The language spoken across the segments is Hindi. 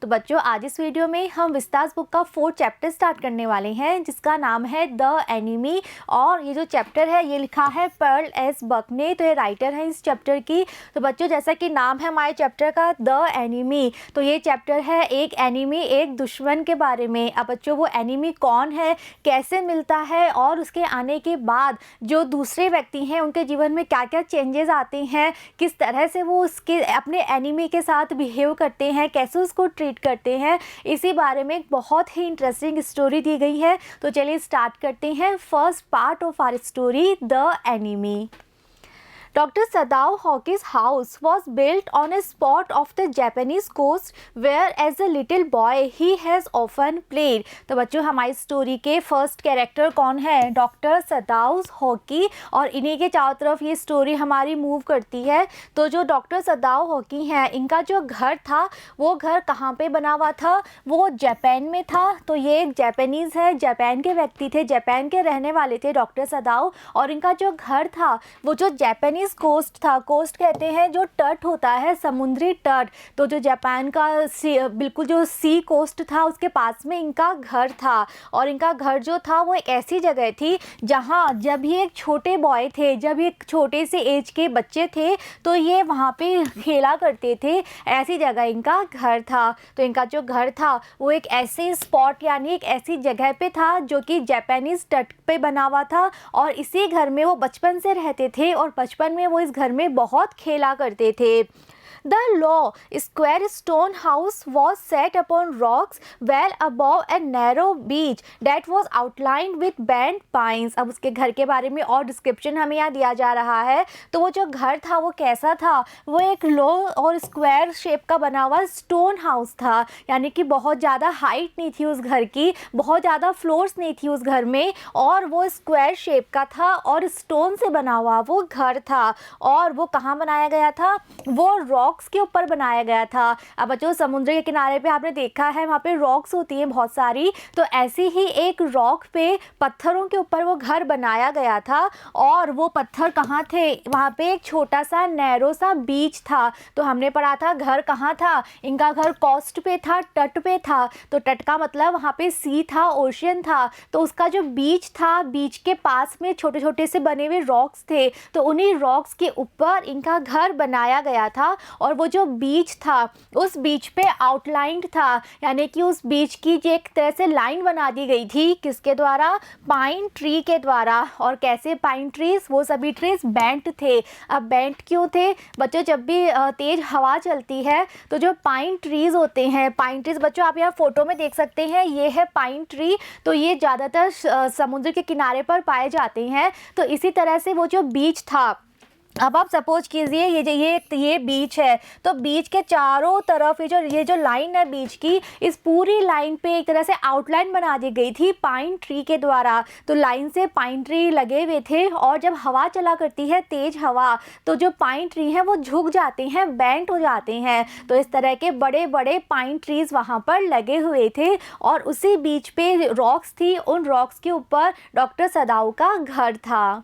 तो बच्चों आज इस वीडियो में हम विस्तास बुक का 4th चैप्टर स्टार्ट करने वाले हैं जिसका नाम है द एनिमी। और ये जो चैप्टर है ये लिखा है पर्ल एस बक ने, तो ये राइटर है इस चैप्टर की। तो बच्चों जैसा कि नाम है हमारे चैप्टर का द एनिमी, तो ये चैप्टर है एक एनिमी, एक दुश्मन के बारे में। अब बच्चों वो एनिमी कौन है, कैसे मिलता है और उसके आने के बाद जो दूसरे व्यक्ति हैं उनके जीवन में क्या क्या चेंजेस आते हैं, किस तरह से वो उसके अपने एनिमी के साथ बिहेव करते हैं, कैसे उसको ट्रीट करते हैं, इसी बारे में एक बहुत ही इंटरेस्टिंग स्टोरी दी गई है। तो चलिए स्टार्ट करते हैं first part of our story the enemy. Dr. Sadao Hoki's house was built on a spot of the Japanese coast where as a little boy he has often played। तो बच्चों हमारी स्टोरी के फर्स्ट कैरेक्टर कौन है? डॉक्टर सदाओ हॉकी, और इन्हीं के चारों तरफ ये स्टोरी हमारी मूव करती है। तो जो डॉक्टर सदाओ हॉकी हैं, इनका जो घर था वो घर कहाँ पे बना हुआ था? वो जापान में था। तो ये एक जापानीज़ है, जापान के व्यक्ति थे, जापान के रहने वाले थे डॉक्टर सदाओ। और इनका जो घर था वो जो जापानी कोस्ट था, कोस्ट कहते हैं जो तट होता है, समुद्री तट। तो जो जापान का बिल्कुल जो सी कोस्ट था उसके पास में इनका घर था। और इनका घर जो था वो एक ऐसी जगह थी जहाँ जब ये एक छोटे बॉय थे, जब ये छोटे से एज के बच्चे थे तो ये वहाँ पे खेला करते थे। ऐसी जगह इनका घर था। तो इनका जो घर था वो एक ऐसे स्पॉट यानी एक ऐसी जगह पे था जो कि जापानीज तट पे बना हुआ था। और इसी घर में वो बचपन से रहते थे और बचपन में वो इस घर में बहुत खेला करते थे। The low square stone house was set upon rocks well above a narrow beach that was outlined with bent pines। अब उसके घर के बारे में और डिस्क्रिप्शन हमें यहाँ दिया जा रहा है। तो वो जो घर था वो कैसा था? वो एक लो और स्क्वायर शेप का बना हुआ स्टोन हाउस था, यानी कि बहुत ज़्यादा हाइट नहीं थी उस घर की, बहुत ज़्यादा फ्लोर्स नहीं थी उस घर में, और वो स्क्वायर शेप का था और स्टोन से बना हुआ वो घर था। और वो कहाँ बनाया गया था? वो रॉक्स के ऊपर बनाया गया था। अब बच्चों समुद्र के किनारे पे आपने देखा है वहाँ पे रॉक्स होती हैं बहुत सारी, तो ऐसी ही एक रॉक पे पत्थरों के ऊपर वो घर बनाया गया था। और वो पत्थर कहाँ थे? वहाँ पे एक छोटा सा नैरो सा बीच था। तो हमने पढ़ा था घर कहाँ था? इनका घर कोस्ट पे था, तट पे था। तो तट का मतलब वहाँ पे सी था, ओशियन था। तो उसका जो बीच था, बीच के पास में छोटे छोटे से बने हुए रॉक्स थे। तो उन्हीं रॉक्स के ऊपर इनका घर बनाया गया था। और वो जो बीच था उस बीच पे आउटलाइंड था, यानी कि उस बीच की जो एक तरह से लाइन बना दी गई थी, किसके द्वारा? पाइन ट्री के द्वारा। और कैसे पाइन ट्रीज? वो सभी ट्रीज बेंट थे। अब बेंट क्यों थे बच्चों? जब भी तेज हवा चलती है तो जो पाइन ट्रीज होते हैं, पाइन ट्रीज बच्चों आप यहाँ फोटो में देख सकते हैं, ये है पाइन ट्री। तो ये ज़्यादातर समुद्र के किनारे पर पाए जाते हैं। तो इसी तरह से वो जो बीच था, अब आप सपोज कीजिए ये बीच है, तो बीच के चारों तरफ ये जो लाइन है बीच की, इस पूरी लाइन पे एक तरह से आउटलाइन बना दी गई थी पाइन ट्री के द्वारा। तो लाइन से पाइन ट्री लगे हुए थे, और जब हवा चला करती है तेज हवा, तो जो पाइन ट्री है वो झुक जाते हैं, बेंट हो जाते हैं। तो इस तरह के बड़े बड़े पाइन ट्रीज वहाँ पर लगे हुए थे। और उसी बीच पे रॉक्स थी, उन रॉक्स के ऊपर डॉक्टर सदाओ का घर था।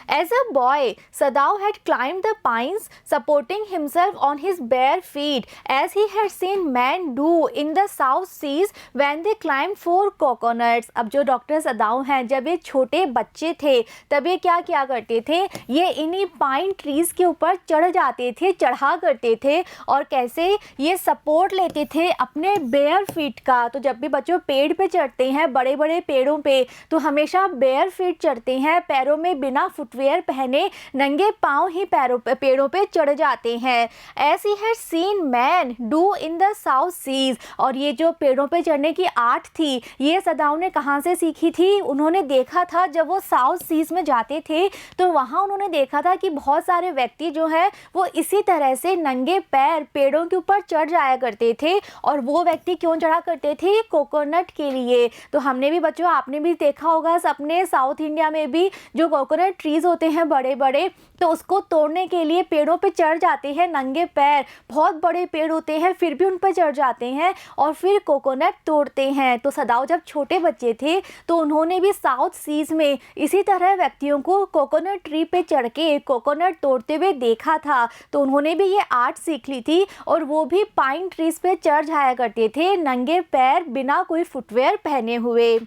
As a boy, Sadao had climbed the pines, supporting himself on his bare feet, as he had seen men do in the South Seas when they climbed 4 coconuts। अब जो डॉक्टर सदाओ हैं, जब ये छोटे बच्चे थे तब ये क्या किया करते थे? ये इन्हीं पाइन ट्रीज के ऊपर चढ़ जाते थे, चढ़ा करते थे। और कैसे? ये सपोर्ट लेते थे अपने बेयर फीट का। तो जब भी बच्चों पेड़ पे चढ़ते हैं, बड़े बड़े पेड़ों पे, तो हमेशा बेयर फीट चढ़ते हैं, पैरों में बिना फुटवेयर पहने नंगे पांव ही पेड़ों पे चढ़ जाते हैं। As he had seen men do in the South Seas। और ये जो पेड़ों पे चढ़ने की आर्ट थी, ये सदाओ ने कहाँ से सीखी थी? उन्होंने देखा था जब वो साउथ सीज में जाते थे, तो वहाँ उन्होंने देखा था कि बहुत सारे व्यक्ति जो है वो इसी तरह से नंगे पैर पेड़ों के ऊपर चढ़ जाया करते थे। और वो व्यक्ति क्यों चढ़ा करते थे? कोकोनट के लिए। तो हमने भी बच्चों, आपने भी देखा होगा अपने साउथ इंडिया में भी जो कोकोनट कोकोनट ट्रीज़ होते हैं बड़े बड़े, तो उसको तोड़ने के लिए पेड़ों पे चढ़ जाते हैं नंगे पैर। बहुत बड़े पेड़ होते हैं फिर भी उन पर चढ़ जाते हैं और फिर कोकोनट तोड़ते हैं। तो सदाओ जब छोटे बच्चे थे तो उन्होंने भी साउथ सीज़ में इसी तरह व्यक्तियों को कोकोनट ट्री पे चढ़ के कोकोनट तोड़ते हुए देखा था। तो उन्होंने भी ये आर्ट सीख ली थी और वो भी पाइन ट्रीज़ पे चढ़ जाया करते थे नंगे पैर बिना कोई फुटवेयर पहने हुए।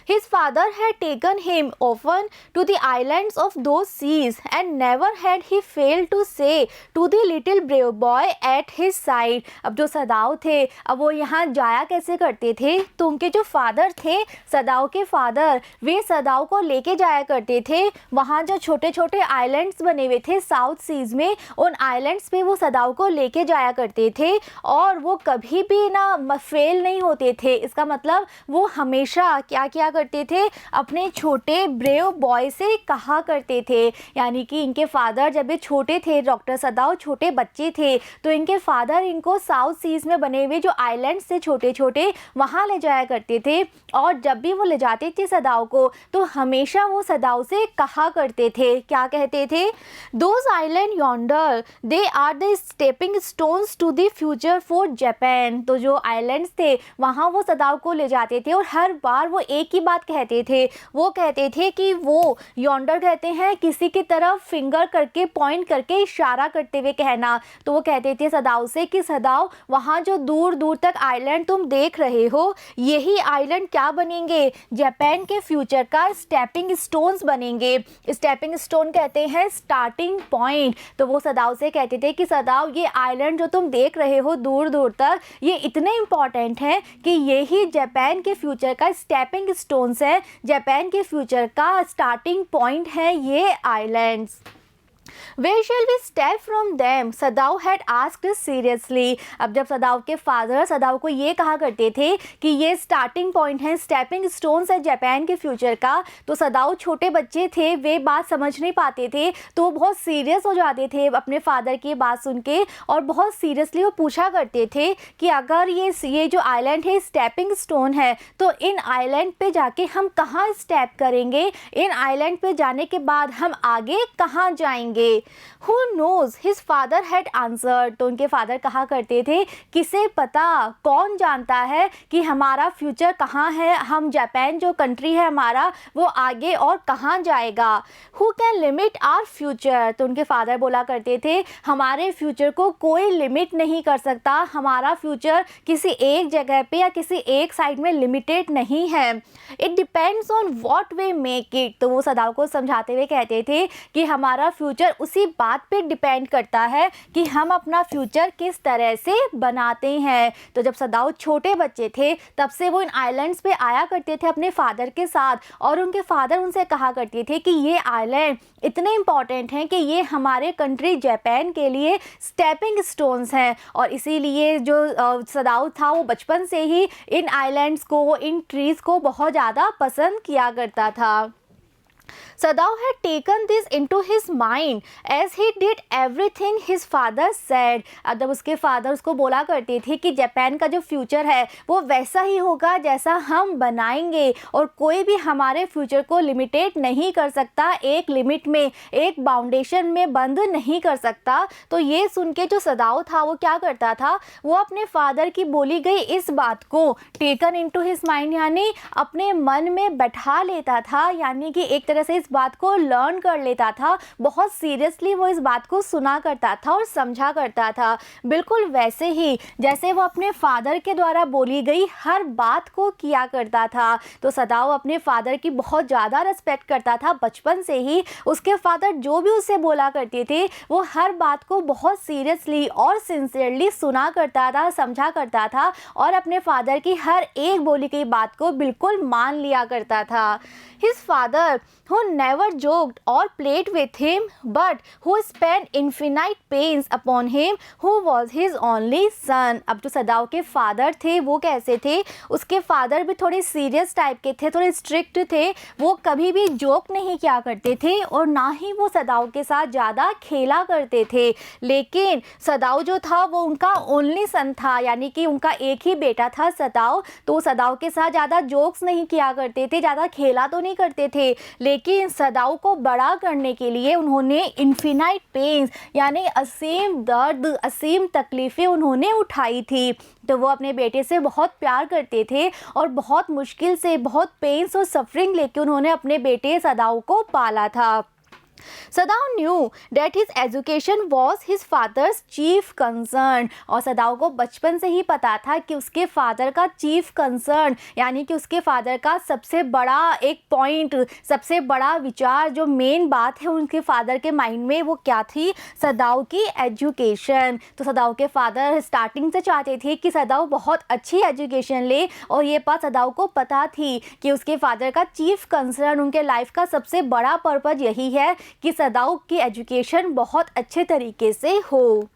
His father had taken him often to the islands of those seas, and never had he failed to say to the little brave boy at his side. अब जो सदाओ थे, अब वो यहाँ जाया कैसे करते थे, तो उनके जो फादर थे, सदाओ के फादर, वे सदाओ को लेके जाया करते थे। वहाँ जो छोटे छोटे आइलैंड्स बने हुए थे साउथ सीज़ में, उन आइलैंड्स पे वो सदाओ को लेके जाया करते थे और वो कभी भी ना फेल नहीं होते थे। इसका मतलब वो हमेशा क्या किया करते थे, अपने छोटे ब्रेव बॉय से कहा करते थे। यानी कि इनके फादर जब ये छोटे थे, डॉक्टर सदाओ छोटे बच्चे थे, तो इनके फादर इनको साउथ सीज़ में बने हुए जो आइलैंड्स थे छोटे छोटे, वहाँ ले जाया करते थे। और जब भी वो ले जाते थे सदाओ को, तो हमेशा वो सदाओ से कहा करते थे, क्या कहते थे, those island yonder they are the stepping stones to the future for Japan. तो जो आइलैंड्स थे वहाँ वो सदाओ को ले जाते थे और हर बार वो एक ही बात कहते थे, वो कहते थे कि वो यॉन्डर कहते हैं किसी की तरफ फिंगर करके पॉइंट करके इशारा करते हुए कहना। तो वो कहते थे सदाओ से कि सदाओ वहाँ जो दूर दूर तक आइलैंड तुम देख रहे हो, यही आइलैंड क्या बनेंगे, जापान के फ्यूचर का स्टेपिंग स्टोन्स बनेंगे। स्टेपिंग स्टोन कहते हैं स्टार्टिंग पॉइंट। तो वो सदाओ से कहते थे कि सदाओ ये आइलैंड जो तुम देख रहे हो दूर दूर तक, ये इतने इम्पॉर्टेंट हैं कि यही जापान के फ्यूचर का स्टेपिंग स्टोन्स है, जापान के फ्यूचर का स्टार्टिंग पॉइंट है ये islands. Where shall we step from them? Sadao had asked seriously. अब जब सदाओ के फादर सदाओ को ये कहा करते थे कि ये स्टार्टिंग पॉइंट है, स्टेपिंग स्टोन्स है जापान के फ्यूचर का, तो सदाओ छोटे बच्चे थे, वे बात समझ नहीं पाते थे, तो बहुत सीरियस हो जाते थे अपने फादर की बात सुन के और बहुत सीरियसली वो पूछा करते थे कि अगर ये जो आइलैंड है स्टेपिंग स्टोन है, तो इन आइलैंड पे जाके हम कहाँ स्टेप करेंगे, इन आइलैंड पे जाने के बाद हम आगे कहाँ जाएंगे। Who knows? His father had answered. तो उनके फादर कहा करते थे, किसे पता, कौन जानता है कि हमारा फ्यूचर कहाँ है, हम जापान जो कंट्री है हमारा वो आगे और कहाँ जाएगा। Who can limit our future? तो उनके फादर बोला करते थे, हमारे फ्यूचर को कोई लिमिट नहीं कर सकता, हमारा फ्यूचर किसी एक जगह पे या किसी एक साइड में लिमिटेड नहीं है। It depends on what we make it. तो वो सदाओ को समझाते हुए कहते थे कि हमारा फ्यूचर उसी बात पे डिपेंड करता है कि हम अपना फ्यूचर किस तरह से बनाते हैं। तो जब सदाओ छोटे बच्चे थे तब से वो इन आइलैंड्स पे आया करते थे अपने फादर के साथ और उनके फादर उनसे कहा करते थे कि ये आइलैंड इतने इम्पॉर्टेंट हैं कि ये हमारे कंट्री जापान के लिए स्टेपिंग स्टोन्स हैं। और इसीलिए जो सदाओ था वो बचपन से ही इन आइलैंड्स को, इन ट्रीज़ को बहुत ज़्यादा पसंद किया करता था। Sadao had taken this into his mind as he did everything his father said. अब जब उसके फादर उसको बोला करते थे कि जापान का जो फ्यूचर है वो वैसा ही होगा जैसा हम बनाएंगे और कोई भी हमारे फ्यूचर को लिमिटेड नहीं कर सकता, एक लिमिट में, एक बाउंडेशन में बंद नहीं कर सकता। तो ये सुन के जो सदाओ था वो क्या करता था, वो अपने फादर की बोली गई इस बात को टेकन इनटू हिज माइंड यानी अपने मन में बैठा लेता था, यानी कि एक तरह से इस बात को लर्न कर लेता था। बहुत सीरियसली वो इस बात को सुना करता था और समझा करता था, बिल्कुल वैसे ही जैसे वो अपने फादर के द्वारा बोली गई हर बात को किया करता था। तो सदाओ अपने फादर की बहुत ज़्यादा रिस्पेक्ट करता था बचपन से ही। उसके फादर जो भी उसे बोला करते थे वो हर बात को बहुत सीरियसली और सिंसियरली सुना करता था, समझा करता था और अपने फादर की हर एक बोली गई बात को बिल्कुल मान लिया करता था। His father, who never joked or played with him, but who spent infinite pains upon him, who was his only son. अब जो सदाओ के फादर थे वो कैसे थे, उसके फादर भी थोड़े सीरियस टाइप के थे, थोड़े स्ट्रिक्ट थे, वो कभी भी जोक नहीं किया करते थे और ना ही वो सदाओ के साथ ज़्यादा खेला करते थे। लेकिन सदाओ जो था वो उनका ओनली सन था, यानी कि उनका एक ही बेटा था सदाओ। तो सदाओ के साथ ज़्यादा जोक्स नहीं किया करते थे, ज़्यादा खेला तो नहीं करते थे, लेकिन सदाओ को बड़ा करने के लिए उन्होंने इन्फिनाइट पेन्स यानी असीम दर्द, असीम तकलीफ़ें उन्होंने उठाई थी। तो वो अपने बेटे से बहुत प्यार करते थे और बहुत मुश्किल से, बहुत पेन्स और सफरिंग लेके उन्होंने अपने बेटे सदाओ को पाला था। Sadao knew that his education was his father's chief concern, और सदाओ को बचपन से ही पता था कि उसके फादर का चीफ कंसर्न यानी कि उसके फादर का सबसे बड़ा एक पॉइंट, सबसे बड़ा विचार, जो मेन बात है उनके फादर के माइंड में, वो क्या थी? सदाओ की एजुकेशन। तो सदाओ के फादर स्टार्टिंग से चाहते थे कि सदाओ बहुत अच्छी एजुकेशन ले, और ये बात सदाओ को पता थी कि उसके फादर का चीफ कंसर्न, उनके लाइफ का सबसे बड़ा पर्पज यही है कि सदाओ की एजुकेशन बहुत अच्छे तरीके से हो।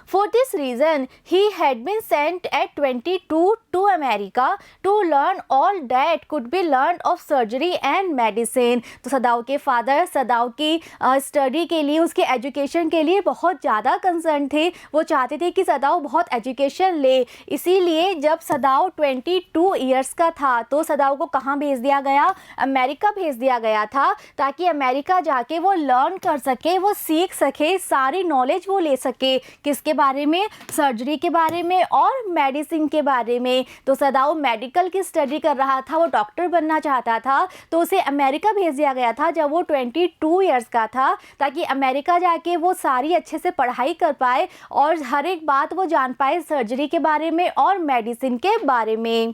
For this reason, he had been sent at 22 to America to learn all that could be learned of surgery and medicine. तो सदाओ के फादर सदाओ की स्टडी के लिए, उसके एजुकेशन के लिए बहुत ज़्यादा कंसर्न थे। वो चाहते थे कि सदाओ बहुत एजुकेशन ले। इसीलिए जब सदाओ 22 ईयर्स का था तो सदाओ को कहाँ भेज दिया गया? अमेरिका भेज दिया गया था, ताकि अमेरिका जाके वो लर्न कर सके, वो सीख सके, सारी नॉलेज वो ले सके। किसके बारे में? सर्जरी के बारे में और मेडिसिन के बारे में। तो सदाओ मेडिकल की स्टडी कर रहा था, वो डॉक्टर बनना चाहता था, तो उसे अमेरिका भेज दिया गया था जब वो 22 ईयर्स का था, ताकि अमेरिका जाके वो सारी अच्छे से पढ़ाई कर पाए और हर एक बात वो जान पाए सर्जरी के बारे में और मेडिसिन के बारे में।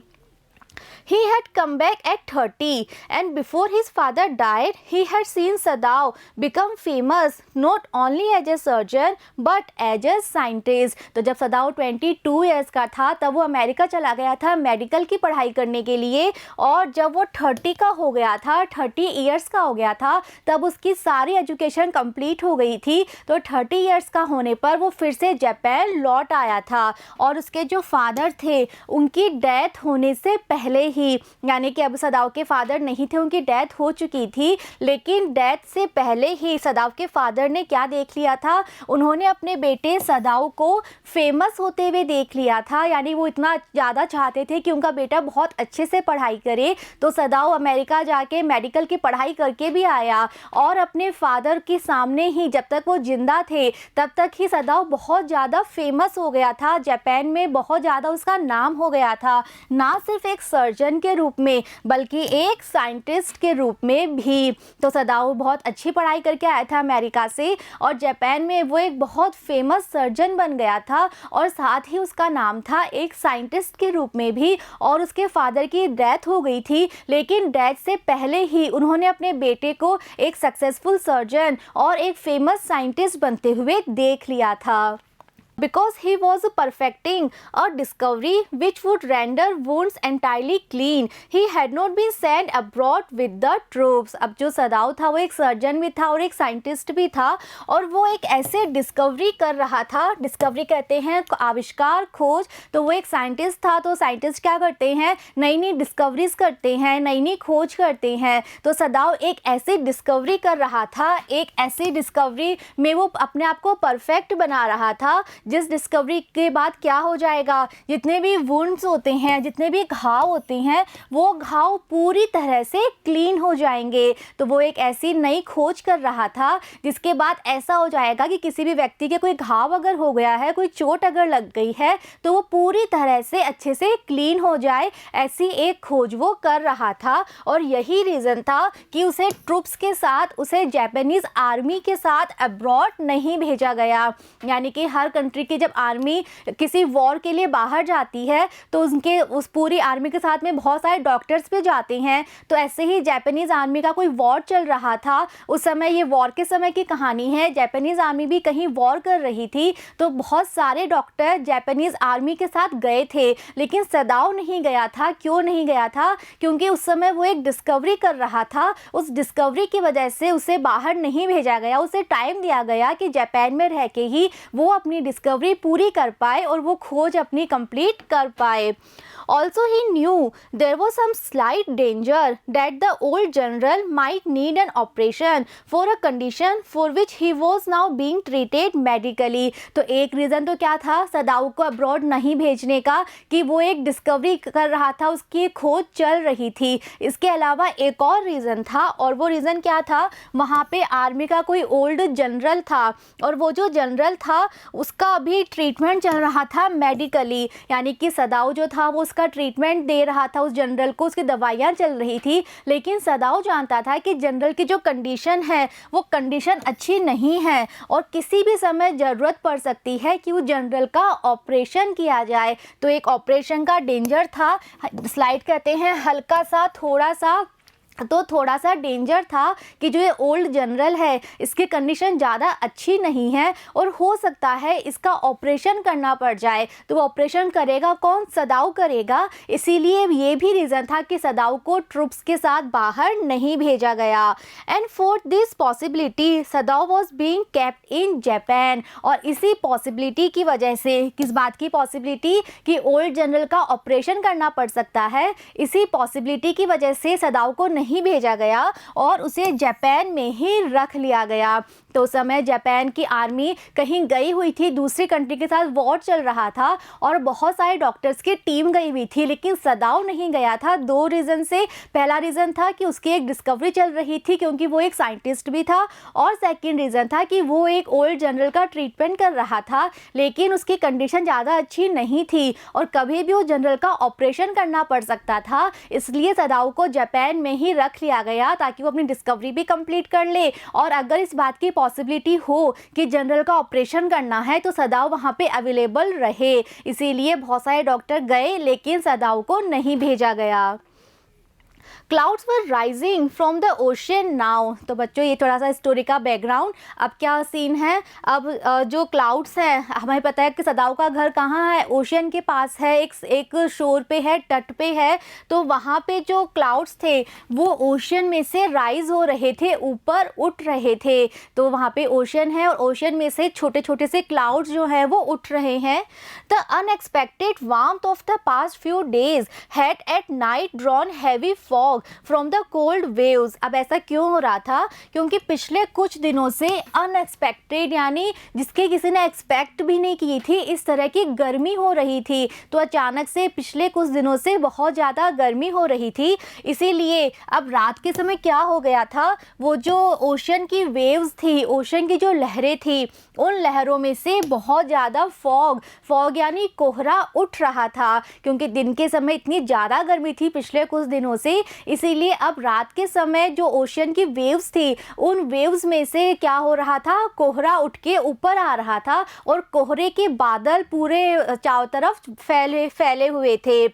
He had come back at 30 and before his father died, he had seen Sadao become famous not only as a surgeon but as a scientist. तो जब सदाओ 22 ईयर्स का था तब वो अमेरिका चला गया था मेडिकल की पढ़ाई करने के लिए, और जब वो 30 का हो गया था, 30 ईयर्स का हो गया था, तब उसकी सारी एजुकेशन कंप्लीट हो गई थी। तो 30 ईयर्स का होने पर वो फिर से जापान लौट आया था, और उसके जो फादर थे उनकी डेथ होने से पहले ही, यानी कि अब सदाओ के फादर नहीं थे, उनकी डेथ हो चुकी थी, लेकिन डेथ से पहले ही सदाओ के फादर ने क्या देख लिया था? उन्होंने अपने बेटे सदाओ को फेमस होते हुए देख लिया था। यानी वो इतना ज़्यादा चाहते थे कि उनका बेटा बहुत अच्छे से पढ़ाई करे। तो सदाओ अमेरिका जाके मेडिकल की पढ़ाई करके भी आया, और अपने फादर के सामने ही, जब तक वो जिंदा थे तब तक ही सदाओ बहुत ज़्यादा फेमस हो गया था, जापान में बहुत ज़्यादा उसका नाम हो गया था, ना सिर्फ एक सर्जन के रूप में बल्कि एक साइंटिस्ट के रूप में भी। तो सदाओ बहुत अच्छी पढ़ाई करके आया था अमेरिका से, और जापान में वो एक बहुत फेमस सर्जन बन गया था, और साथ ही उसका नाम था एक साइंटिस्ट के रूप में भी। और उसके फादर की डेथ हो गई थी, लेकिन डेथ से पहले ही उन्होंने अपने बेटे को एक सक्सेसफुल सर्जन और एक फेमस साइंटिस्ट बनते हुए देख लिया था। Because he was perfecting a discovery which would render wounds entirely clean, he had not been sent abroad with the troops. अब जो सदाओ था वो एक सर्जन भी था और एक साइंटिस्ट भी था, और वो एक ऐसे डिस्कवरी कर रहा था, डिस्कवरी कहते हैं आविष्कार, खोज। तो वो एक साइंटिस्ट था, तो साइंटिस्ट क्या करते हैं? नई नई डिस्कवरीज करते हैं, नई नई खोज करते हैं। तो सदाओ एक ऐसी डिस्कवरी कर रहा था, एक ऐसी डिस्कवरी में वो अपने आप को परफेक्ट बना रहा था, जिस डिस्कवरी के बाद क्या हो जाएगा? जितने भी वुंड्स होते हैं, जितने भी घाव होते हैं, वो घाव पूरी तरह से क्लीन हो जाएंगे। तो वो एक ऐसी नई खोज कर रहा था जिसके बाद ऐसा हो जाएगा कि किसी भी व्यक्ति के कोई घाव अगर हो गया है, कोई चोट अगर लग गई है, तो वो पूरी तरह से अच्छे से क्लीन हो जाए, ऐसी एक खोज वो कर रहा था। और यही रीज़न था कि उसे ट्रुप्स के साथ, उसे जापानीज़ आर्मी के साथ अब्रॉड नहीं भेजा गया। यानी कि हर कंट्री की जब आर्मी किसी वॉर के लिए बाहर जाती है तो उनके उस पूरी आर्मी के साथ में बहुत सारे डॉक्टर्स भी जाते हैं। तो ऐसे ही जापानीज़ आर्मी का कोई वॉर चल रहा था उस समय, ये वॉर के समय की कहानी है। जापानीज़ आर्मी भी कहीं वॉर कर रही थी, तो बहुत सारे डॉक्टर जापानीज़ आर्मी के साथ गए थे, लेकिन सदाओ नहीं गया था। क्यों नहीं गया था? क्योंकि उस समय वो एक डिस्कवरी कर रहा था। उस डिस्कवरी की वजह से उसे बाहर नहीं भेजा गया, उसे टाइम दिया गया कि जापान में रह के ही वो अपनी डिस्कवरी डिस्कवरी पूरी कर पाए और वो खोज अपनी कंप्लीट कर पाए। Also, he knew there was some slight danger that the old general might need an operation for a condition for which he was now being treated medically। तो एक रीज़न तो क्या था सदाऊ को अब्रॉड नहीं भेजने का कि वो एक डिस्कवरी कर रहा था, उसकी खोज चल रही थी। इसके अलावा एक और रीज़न था, और वो रीज़न क्या था, वहाँ पे आर्मी का कोई ओल्ड जनरल था और वो जो जनरल था उसका अभी ट्रीटमेंट चल रहा था मेडिकली, यानी कि सदाऊ जो था वो का ट्रीटमेंट दे रहा था उस जनरल को, उसकी दवाइयाँ चल रही थी। लेकिन सदाऊ जानता था कि जनरल की जो कंडीशन है वो कंडीशन अच्छी नहीं है और किसी भी समय ज़रूरत पड़ सकती है कि उस जनरल का ऑपरेशन किया जाए। तो एक ऑपरेशन का डेंजर था, स्लाइड कहते हैं हल्का सा, थोड़ा सा डेंजर था कि जो ये ओल्ड जनरल है इसकी कंडीशन ज़्यादा अच्छी नहीं है और हो सकता है इसका ऑपरेशन करना पड़ जाए। तो वो ऑपरेशन करेगा कौन, सदाऊ करेगा। इसीलिए ये भी रीज़न था कि सदाऊ को ट्रुप्स के साथ बाहर नहीं भेजा गया। And for this possibility Sadao was being kept in Japan. और इसी पॉसिबिलिटी की वजह से, किस बात की पॉसिबिलिटी, कि ओल्ड जनरल का ऑपरेशन करना पड़ सकता है, इसी पॉसिबिलिटी की वजह से सदाऊ को नहीं भेजा गया और उसे जापान में ही रख लिया गया। तो उस समय जापान की आर्मी कहीं गई हुई थी, दूसरी कंट्री के साथ वॉर चल रहा था और बहुत सारे डॉक्टर्स की टीम गई हुई थी, लेकिन सदाऊ नहीं गया था। दो रीज़न से, पहला रीज़न था कि उसकी एक डिस्कवरी चल रही थी क्योंकि वो एक साइंटिस्ट भी था, और सेकंड रीज़न था कि वो एक ओल्ड जनरल का ट्रीटमेंट कर रहा था, लेकिन उसकी कंडीशन ज़्यादा अच्छी नहीं थी और कभी भी उस जनरल का ऑपरेशन करना पड़ सकता था। इसलिए सदाऊ को जापान में ही रख लिया गया ताकि वो अपनी डिस्कवरी भी कंप्लीट कर ले, और अगर इस बात की पॉसिबिलिटी हो कि जनरल का ऑपरेशन करना है तो सदाऊ वहाँ पे अवेलेबल रहे। इसीलिए बहुत सारे डॉक्टर गए लेकिन सदाऊ को नहीं भेजा गया। Clouds were rising from the ocean now. तो बच्चों ये थोड़ा सा स्टोरी का बैकग्राउंड। अब क्या सीन है, अब जो क्लाउड्स हैं, हमें पता है कि सदाऊ का घर कहाँ है, ओशन के पास है, एक शोर पे है, तट पे है। तो वहाँ पे जो क्लाउड्स थे वो ओशन में से राइज हो रहे थे, ऊपर उठ रहे थे। तो वहाँ पे ओशन है और ओशन में से छोटे छोटे से क्लाउड्स जो है वो उठ रहे हैं। The unexpected warmth of the past few days had at night drawn heavy fog from the cold waves. अब ऐसा क्यों हो रहा था, क्योंकि पिछले कुछ दिनों से अनएक्सपेक्टेड, यानी जिसके किसी ने एक्सपेक्ट भी नहीं की थी, इस तरह की गर्मी हो रही थी। तो अचानक से पिछले कुछ दिनों से बहुत ज़्यादा गर्मी हो रही थी। इसीलिए अब रात के समय क्या हो गया था, वो जो ओशन की वेव्स थी, ओशन की जो लहरें थी, उन लहरों में से बहुत ज़्यादा फॉग यानी कोहरा उठ रहा था, क्योंकि दिन के समय इतनी ज़्यादा गर्मी थी पिछले कुछ दिनों से। इसीलिए अब रात के समय जो ओशन की वेव्स थी, उन वेव्स में से क्या हो रहा था, कोहरा उठ के ऊपर आ रहा था और कोहरे के बादल पूरे चारों तरफ फैले हुए थे।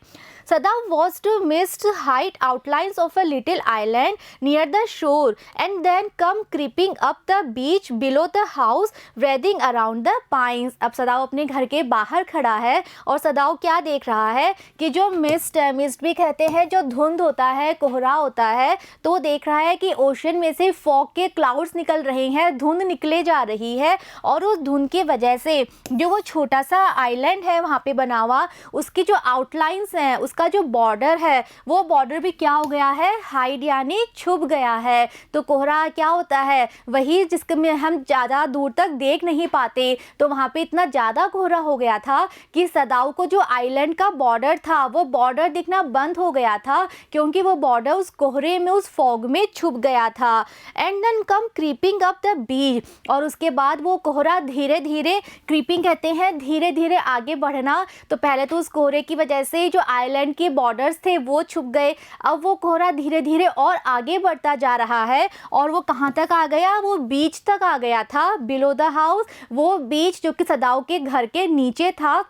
Sadam was to mist height outlines of a little island near the shore and then come creeping up the beach below the house, writhing around the pines। अब सदाऊ अपने घर के बाहर खड़ा है और सदाऊ क्या देख रहा है कि जो मिस्ट है, मिस्ट भी कहते हैं जो धुंध होता है, कोहरा होता है, तो वो देख रहा है कि ओशन में से फॉग के क्लाउड्स निकल रहे हैं, धुंध निकले जा रही है, और उस धुंध की वजह से जो वो छोटा सा आइलैंड है वहाँ पे बना हुआ, उसकी जो आउटलाइंस हैं, उसका जो बॉर्डर है, वो बॉर्डर भी क्या हो गया है, हाइड यानी छुप गया है। तो कोहरा क्या होता है, वही जिसके में हम ज़्यादा दूर तक देख नहीं पाते। तो वहाँ पे इतना ज़्यादा कोहरा हो गया था कि सदाऊ को जो आइलैंड का बॉर्डर था वो बॉर्डर दिखना बंद हो गया था, क्योंकि वो बॉर्डर उस कोहरे में, उस फॉग में छुप गया था। And then come creeping up the beach, और उसके बाद वो कोहरा धीरे धीरे, क्रीपिंग कहते हैं धीरे धीरे आगे बढ़ना। तो पहले तो उस कोहरे की वजह से जो आइलैंड के बॉर्डर्स थे वो छुप गए, अब वो कोहरा धीरे धीरे और आगे बढ़ता जा रहा है, और वो कहाँ तक आ गया, वो बीच तक आ गया था, बिलो द हाउस। वो बीच जो कि सदाऊ के घर के नीचे था,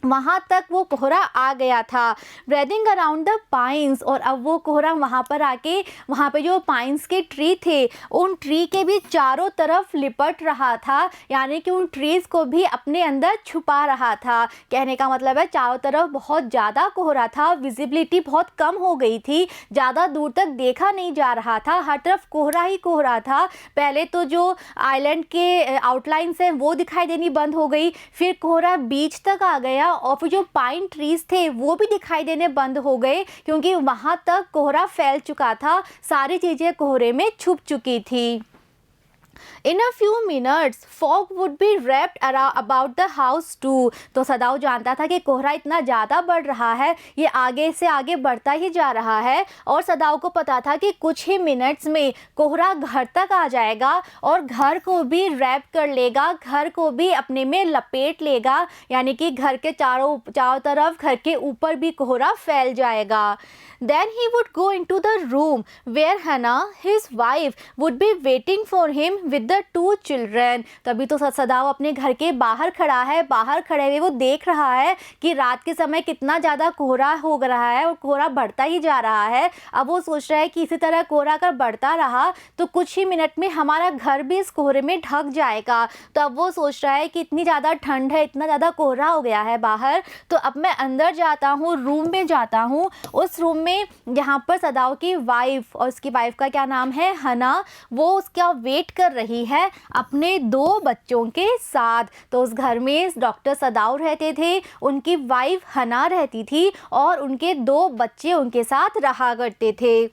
वहाँ तक वो कोहरा आ गया था, ब्रेदिंग अराउंड द पाइन्स। और अब वो कोहरा वहाँ पर आके वहाँ पे जो पाइन्स के ट्री थे उन ट्री के भी चारों तरफ लिपट रहा था, यानी कि उन ट्रीज़ को भी अपने अंदर छुपा रहा था। कहने का मतलब है चारों तरफ बहुत ज़्यादा कोहरा था, विजिबिलिटी बहुत कम हो गई थी, ज़्यादा दूर तक देखा नहीं जा रहा था, हर तरफ कोहरा ही कोहरा था। पहले तो जो आइलैंड के आउटलाइंस हैं वो दिखाई देनी बंद हो गई, फिर कोहरा बीच तक आ गया और फिर जो पाइन ट्रीज थे वो भी दिखाई देने बंद हो गए, क्योंकि वहां तक कोहरा फैल चुका था, सारी चीजें कोहरे में छुप चुकी थी। In a few minutes, fog would be wrapped about the house too। तो सदाऊ जानता था कि कोहरा इतना ज़्यादा बढ़ रहा है, ये आगे से आगे बढ़ता ही जा रहा है, और सदाऊ को पता था कि कुछ ही मिनट्स में कोहरा घर तक आ जाएगा और घर को भी रैप कर लेगा, घर को भी अपने में लपेट लेगा, यानी कि घर के चारों तरफ, घर के ऊपर भी कोहरा फैल जाएगा। Then he would go into the room where Hannah, his wife, would be waiting for him with the 2 children। तभी तो सदाऊ अपने घर के बाहर खड़ा है, बाहर खड़े हुए वो देख रहा है कि रात के समय कितना ज़्यादा कोहरा हो रहा है और कोहरा बढ़ता ही जा रहा है। अब वो सोच रहा है कि इसी तरह कोहरा अगर बढ़ता रहा तो कुछ ही मिनट में हमारा घर भी इस कोहरे में ढक जाएगा। तो अब वो सोच रहा है कि इतनी ज़्यादा ठंड है, इतना ज़्यादा कोहरा हो गया है बाहर, तो अब मैं अंदर जाता हूँ, रूम में जाता हूँ। उस रूम में यहाँ पर सदाऊ की वाइफ, और उसकी वाइफ का क्या नाम है, हना, वो उसका वेट कर रही है अपने 2 बच्चों के साथ। तो उस घर में डॉक्टर सदाऊ रहते थे, उनकी वाइफ हना रहती थी और उनके 2 बच्चे उनके साथ रहा करते थे।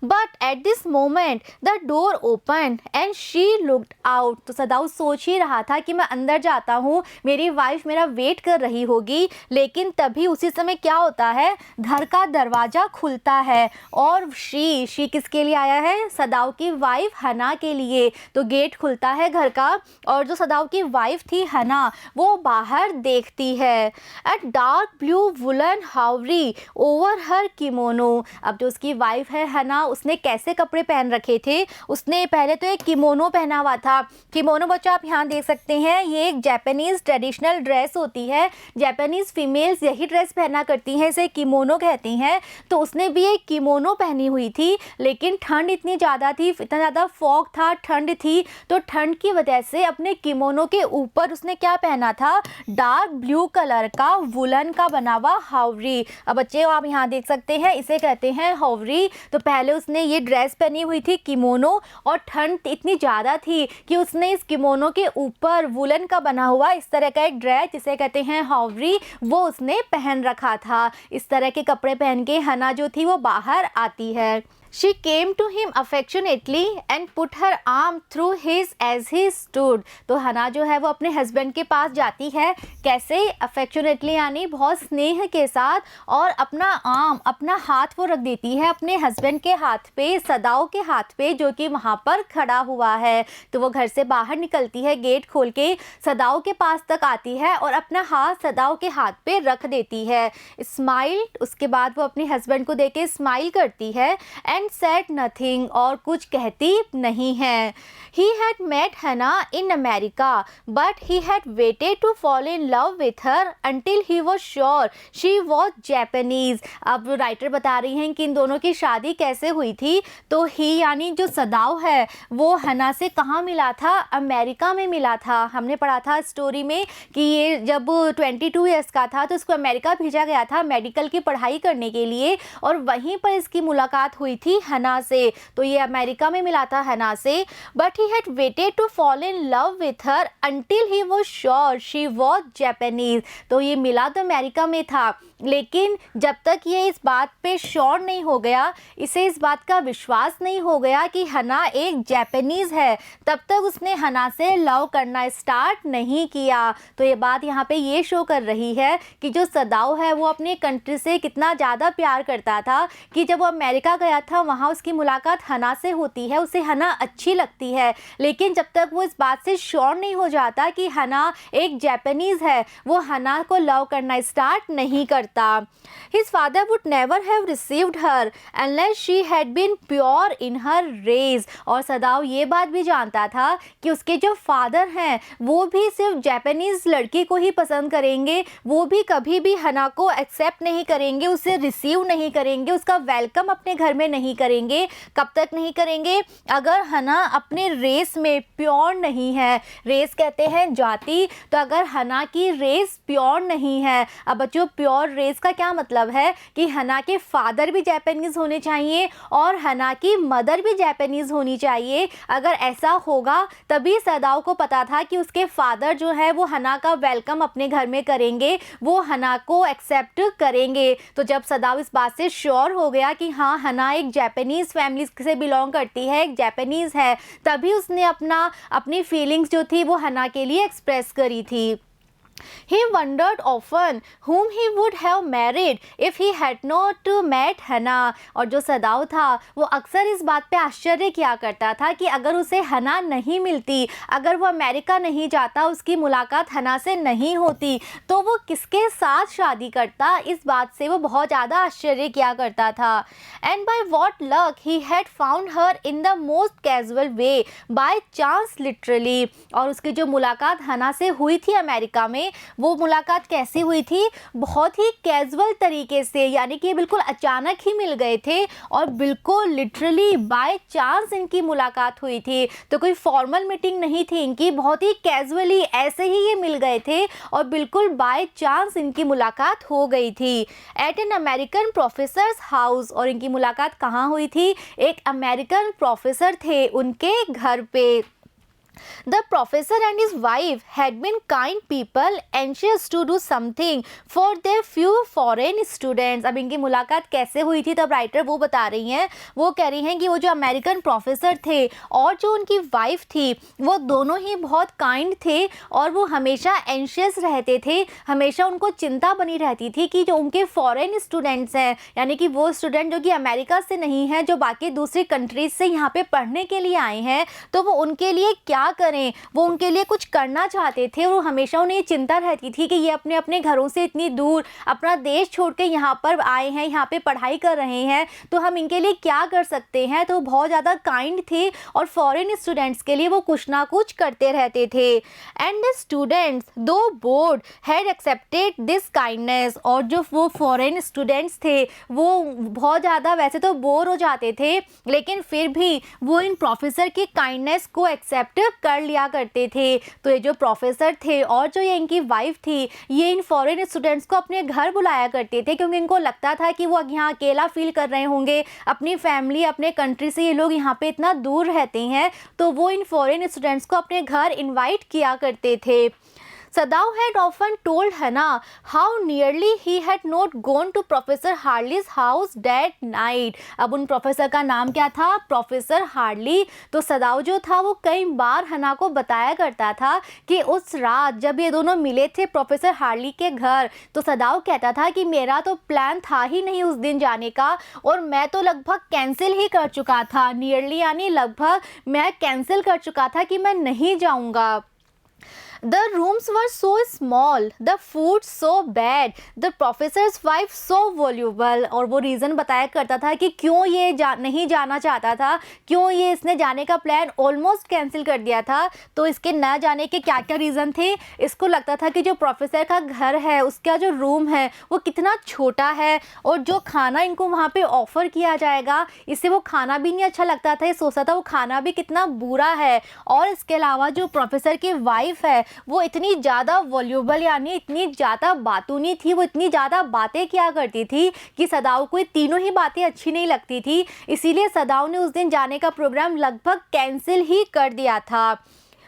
But at this moment the door opened and she looked out। तो सदाऊ सोच ही रहा था कि मैं अंदर जाता हूँ, मेरी वाइफ मेरा वेट कर रही होगी, लेकिन तभी उसी समय क्या होता है, घर का दरवाज़ा खुलता है और शी किसके लिए आया है, सदाऊ की वाइफ हना के लिए। तो गेट खुलता है घर का और जो सदाऊ की वाइफ थी हना, वो बाहर देखती है। At dark blue woollen haori over her kimono. अब जो उसकी वाइफ है हना, उसने कैसे कपड़े पहन रखे थे, उसने पहले तो एक किमोनो पहना हुआ था। किमोनो बच्चों आप यहाँ देख सकते हैं, ये एक जापानीज ट्रेडिशनल ड्रेस होती है, जापानीज फीमेल्स यही ड्रेस पहना करती हैं, इसे किमोनो कहती हैं। तो उसने भी एक किमोनो पहनी हुई थी, लेकिन ठंड इतनी ज़्यादा थी, इतना ज़्यादा फॉग था, ठंड थी, तो ठंड की वजह से अपने किमोनो के ऊपर उसने क्या पहना था, डार्क ब्लू कलर का वुलन का बना हुआ हावरी। अब बच्चे आप यहाँ देख सकते हैं, इसे कहते हैं हावरी। तो पहले उसने ये ड्रेस पहनी हुई थी किमोनो, और ठंड इतनी ज़्यादा थी कि उसने इस किमोनो के ऊपर वुलन का बना हुआ इस तरह का एक ड्रेस, जिसे कहते हैं हावरी, वो उसने पहन रखा था। इस तरह के कपड़े पहन के हना जो थी वो बाहर आती है। She came to him affectionately and put her arm through his as he stood। तो हना जो है वो अपने हस्बैंड के पास जाती है, कैसे, affectionately यानी बहुत स्नेह के साथ, और अपना आर्म, अपना हाथ वो रख देती है अपने हस्बैंड के हाथ पे, सदाऊ के हाथ पे, जो कि वहाँ पर खड़ा हुआ है। तो वो घर से बाहर निकलती है, गेट खोल के सदाऊ के पास तक आती है और अपना हाथ सदाऊ के हाथ पे रख देती है। स्माइल, उसके बाद वो अपने हस्बैंड को देख के स्माइल करती है एंड said nothing, और कुछ कहती नहीं है। He had met Hannah in America, but he had waited to fall in love with her until he was sure she was Japanese। अब राइटर बता रही हैं कि इन दोनों की शादी कैसे हुई थी। तो ही यानी जो सदाऊ है वो हना से कहाँ मिला था, अमेरिका में मिला था। हमने पढ़ा था स्टोरी में कि ये जब 22 ईयर्स का था तो इसको अमेरिका भेजा गया था मेडिकल की पढ़ाई करने के लिए, और वहीं पर इसकी मुलाकात हुई थी हना से। तो ये अमेरिका में मिला था हना से। But he had waited to fall in love with her until he was sure she was Japanese. तो ये मिला तो अमेरिका में था, लेकिन जब तक ये इस बात पे श्योर नहीं हो गया, इसे इस बात का विश्वास नहीं हो गया कि हना एक जापानीज है, तब तक उसने हना से लव करना स्टार्ट नहीं किया। तो ये बात यहाँ पे ये शो कर रही है कि जो सदाऊ है वो अपने कंट्री से कितना ज़्यादा प्यार करता था कि जब वो अमेरिका गया था वहाँ उसकी मुलाकात हना से होती है, उसे हना अच्छी लगती है, लेकिन जब तक वो इस बात से श्योर नहीं हो जाता कि हना एक जापानीज है, वो हना को लव करना स्टार्ट नहीं करता। करता। His father would never have received her unless she had been pure in her race। और सदाओ ये बात भी जानता था कि उसके जो फादर हैं वो भी सिर्फ जापानीज लड़की को ही पसंद करेंगे, वो भी कभी भी हना को एक्सेप्ट नहीं करेंगे, उसे रिसीव नहीं करेंगे, उसका वेलकम अपने घर में नहीं करेंगे। कब तक नहीं करेंगे? अगर हना अपने रेस में प्योर नहीं है। रेस कहते हैं जाति, तो अगर हना की रेस प्योर नहीं है, अब बच्चों प्योर रेस का क्या मतलब है कि हना के फादर भी जापानीज होने चाहिए और हना की मदर भी जापानीज होनी चाहिए। अगर ऐसा होगा तभी सदाओ को पता था कि उसके फादर जो है वो हना का वेलकम अपने घर में करेंगे, वो हना को एक्सेप्ट करेंगे। तो जब सदाओ इस बात से श्योर हो गया कि हाँ हना एक जापानीज फैमिली से बिलोंग करती है, एक जापानीज है, तभी उसने अपनी फीलिंग्स जो थी वो हना के लिए एक्सप्रेस करी थी। He wondered often whom he would have married if he had not met हना। और जो सदाओ था वो अक्सर इस बात पे आश्चर्य किया करता था कि अगर उसे हना नहीं मिलती, अगर वो अमेरिका नहीं जाता, उसकी मुलाकात हना से नहीं होती, तो वो किसके साथ शादी करता। इस बात से वो बहुत ज़्यादा आश्चर्य किया करता था। And by what luck he had found her in the most casual way, by chance literally। और उसकी जो मुलाकात हना से हुई थी अमेरिका में, वो मुलाकात कैसी हुई थी? बहुत ही कैजुअल तरीके से, यानी कि बिल्कुल अचानक ही मिल गए थे और बिल्कुल लिटरली बाय चांस इनकी मुलाकात हुई थी। तो कोई फॉर्मल मीटिंग नहीं थी इनकी, बहुत ही कैजुअली ऐसे ही ये मिल गए थे और बिल्कुल बाय चांस इनकी मुलाकात हो गई थी at an American professor's house. और इनकी मुलाकात कहाँ हुई थी? एक अमेरिकन प्रोफेसर थे उनके घर पे। The professor and his wife had been kind people, anxious to do something for their few foreign students। अब इनकी मुलाकात कैसे हुई थी तब राइटर वो बता रही हैं, वो कह रही हैं कि वो जो अमेरिकन प्रोफेसर थे और जो उनकी वाइफ थी वो दोनों ही बहुत काइंड थे और वो हमेशा एंशियस रहते थे, हमेशा उनको चिंता बनी रहती थी कि जो उनके फॉरेन स्टूडेंट्स हैं, यानी कि वो स्टूडेंट जो कि अमेरिका से नहीं हैं, जो बाकी दूसरी कंट्रीज से यहाँ पे पढ़ने के लिए आए हैं, तो वो उनके लिए क्या करें, वो उनके लिए कुछ करना चाहते थे। और हमेशा उन्हें चिंता रहती थी कि ये अपने अपने घरों से इतनी दूर अपना देश छोड़ के यहाँ पर आए हैं, यहाँ पे पढ़ाई कर रहे हैं, तो हम इनके लिए क्या कर सकते हैं। तो बहुत ज़्यादा काइंड थे और फॉरेन स्टूडेंट्स के लिए वो कुछ ना कुछ करते रहते थे। एंड द स्टूडेंट्स दो board had accepted this kindness. और जो वो फॉरेन स्टूडेंट्स थे वो बहुत ज़्यादा वैसे तो बोर हो जाते थे, लेकिन फिर भी वो इन प्रोफेसर की काइंडनेस को एक्सेप्ट कर लिया करते थे। तो ये जो प्रोफेसर थे और जो ये इनकी वाइफ थी, ये इन फॉरेन स्टूडेंट्स को अपने घर बुलाया करते थे, क्योंकि इनको लगता था कि वो यहाँ अकेला फील कर रहे होंगे, अपनी फैमिली अपने कंट्री से ये लोग यहाँ पे इतना दूर रहते हैं, तो वो इन फॉरेन स्टूडेंट्स को अपने घर इनवाइट किया करते थे। Sadao had often told Hannah how nearly he had not gone to Professor Harley's house that night। अब उन प्रोफेसर का नाम क्या था? Professor Harley. तो सदाओ जो था वो कई बार हना को बताया करता था कि उस रात जब ये दोनों मिले थे प्रोफेसर हार्ली के घर, तो सदाओ कहता था कि मेरा तो प्लान था ही नहीं उस दिन जाने का और मैं तो लगभग कैंसिल ही कर चुका था। नियरली यानी लगभग मैं कैंसिल कर चुका था कि मैं नहीं जाऊँगा। The rooms were so small, the food so bad, the professor's wife so voluble। और वो रीज़न बताया करता था कि क्यों ये नहीं जाना चाहता था, क्यों ये इसने जाने का प्लान ऑलमोस्ट कैंसिल कर दिया था। तो इसके ना जाने के क्या क्या रीज़न थे? इसको लगता था कि जो प्रोफेसर का घर है, उसका जो रूम है वो कितना छोटा है और जो खाना इनको वहाँ पे ऑफ़र किया जाएगा, इससे वो खाना भी नहीं अच्छा लगता था। ये सोचता था वो खाना भी कितना बुरा है। और इसके अलावा जो प्रोफेसर की वाइफ है वो इतनी ज़्यादा वॉल्यूबल यानी इतनी ज़्यादा बातूनी थी, वो इतनी ज़्यादा बातें किया करती थी कि सदाओ को ये तीनों ही बातें अच्छी नहीं लगती थी। इसीलिए सदाओ ने उस दिन जाने का प्रोग्राम लगभग कैंसिल ही कर दिया था।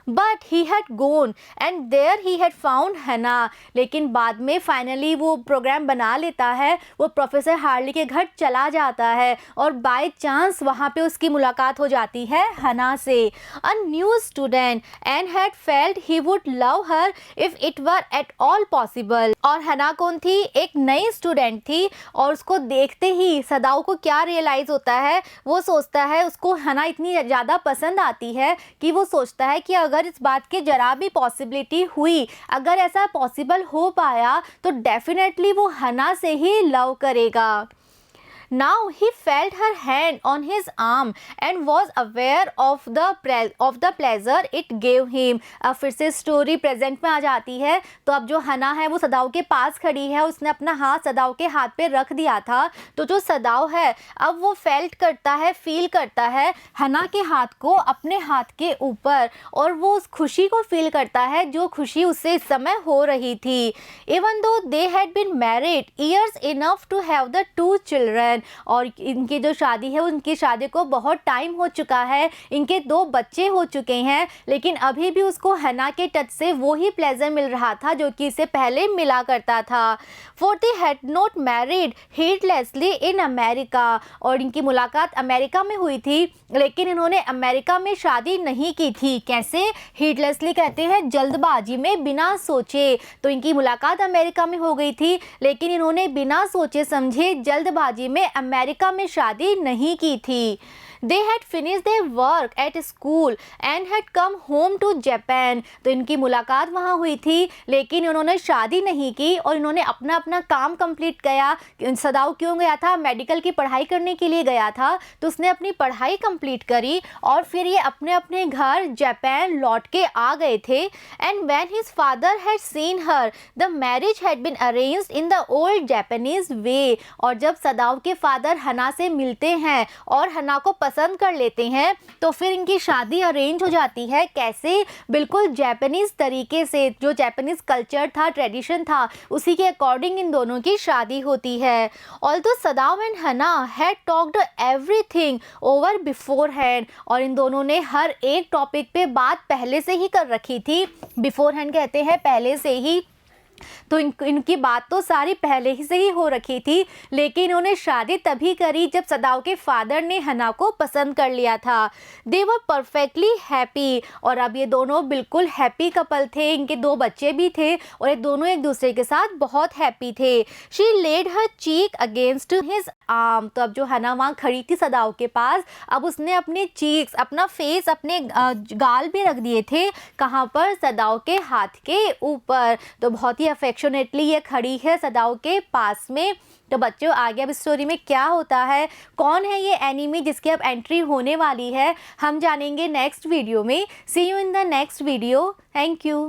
But he had gone and there he had found Hana. लेकिन बाद में फाइनली वो प्रोग्राम बना लेता है, वो प्रोफेसर हार्ली के घर चला जाता है और बाय चांस वहाँ पे उसकी मुलाकात हो जाती है हना से। A new student and had felt he would love her if it were at all possible. और हना कौन थी? एक नई स्टूडेंट थी और उसको देखते ही सदाओ को क्या रियलाइज़ होता है, वो सोचता है, उसको हना इतनी ज़्यादा पसंद आती है कि वो सोचता है कि अगर अगर इस बात की जरा भी पॉसिबिलिटी हुई, अगर ऐसा पॉसिबल हो पाया तो डेफिनेटली वो हना से ही लव करेगा। Now he felt her hand on his arm and was aware of the pleasure it gave him। अब फिर से स्टोरी प्रेजेंट में आ जाती है। तो अब जो हना है वो सदाओ के पास खड़ी है, उसने अपना हाथ सदाओ के हाथ पे रख दिया था। तो जो सदाओ है अब वो फेल्ट करता है, फील करता है हना के हाथ को अपने हाथ के ऊपर, और वो उस खुशी को फील करता है जो खुशी उससे इस समय हो रही थी। Even though they had been married years enough to have the 2 children, और इनकी जो शादी है उनकी शादी को बहुत टाइम हो चुका है, इनके 2 बच्चे हो चुके हैं, लेकिन अभी भी उसको हना के टच से वो ही प्लेजर मिल रहा था जो कि इससे पहले मिला करता था। For they had not married heedlessly in America, और इनकी मुलाकात अमेरिका में हुई थी, लेकिन इन्होंने अमेरिका में शादी नहीं की थी। कैसे? heedlessly कहते हैं जल्दबाजी में, बिना सोचे। तो इनकी मुलाकात अमेरिका में हो गई थी, लेकिन इन्होंने बिना सोचे समझे जल्दबाजी में अमेरिका में शादी नहीं की थी। They had finished their work at school and had come home to Japan। तो इनकी मुलाकात वहाँ हुई थी, लेकिन उन्होंने शादी नहीं की और इन्होंने अपना अपना काम कंप्लीट किया। सदाओ क्यों गया था? मेडिकल की पढ़ाई करने के लिए गया था। तो उसने अपनी पढ़ाई कंप्लीट करी और फिर ये अपने अपने घर जापान लौट के आ गए थे। And when his father had seen her the marriage had been arranged in the old Japanese way. और जब सदाओ के फादर हना से मिलते हैं और हना को पसंद कर लेते हैं, तो फिर इनकी शादी अरेंज हो जाती है। कैसे? बिल्कुल जापानीज तरीके से, जो जापानीज कल्चर था, ट्रेडिशन था, उसी के अकॉर्डिंग इन दोनों की शादी होती है। ऑल्दो सदाओ एंड हना had talked everything over before hand, और इन दोनों ने हर एक टॉपिक पे बात पहले से ही कर रखी थी। बिफोर हैंड कहते हैं पहले से ही। तो इनकी बात तो सारी पहले ही से ही हो रखी थी, लेकिन इन्होंने शादी तभी करी जब सदाओ के फादर ने हना को पसंद कर लिया था। दे वर परफेक्टली हैप्पी, और अब ये दोनों बिल्कुल हैप्पी कपल थे। इनके 2 बच्चे भी थे और ये दोनों एक दूसरे के साथ बहुत हैप्पी थे। She laid her cheek against his arm. तो अब जो हना वहाँ खड़ी थी सदाओ के पास, अब उसने अपने चीक्स, अपना फेस, अपने गाल भी रख दिए थे। कहाँ पर? सदाओ के हाथ के ऊपर। तो बहुत ही अफेक्शनेटली ये खड़ी है सदाओ के पास में। तो बच्चों, आगे अब स्टोरी में क्या होता है, कौन है ये एनिमी जिसकी अब एंट्री होने वाली है, हम जानेंगे नेक्स्ट वीडियो में। See you in the next video. Thank you.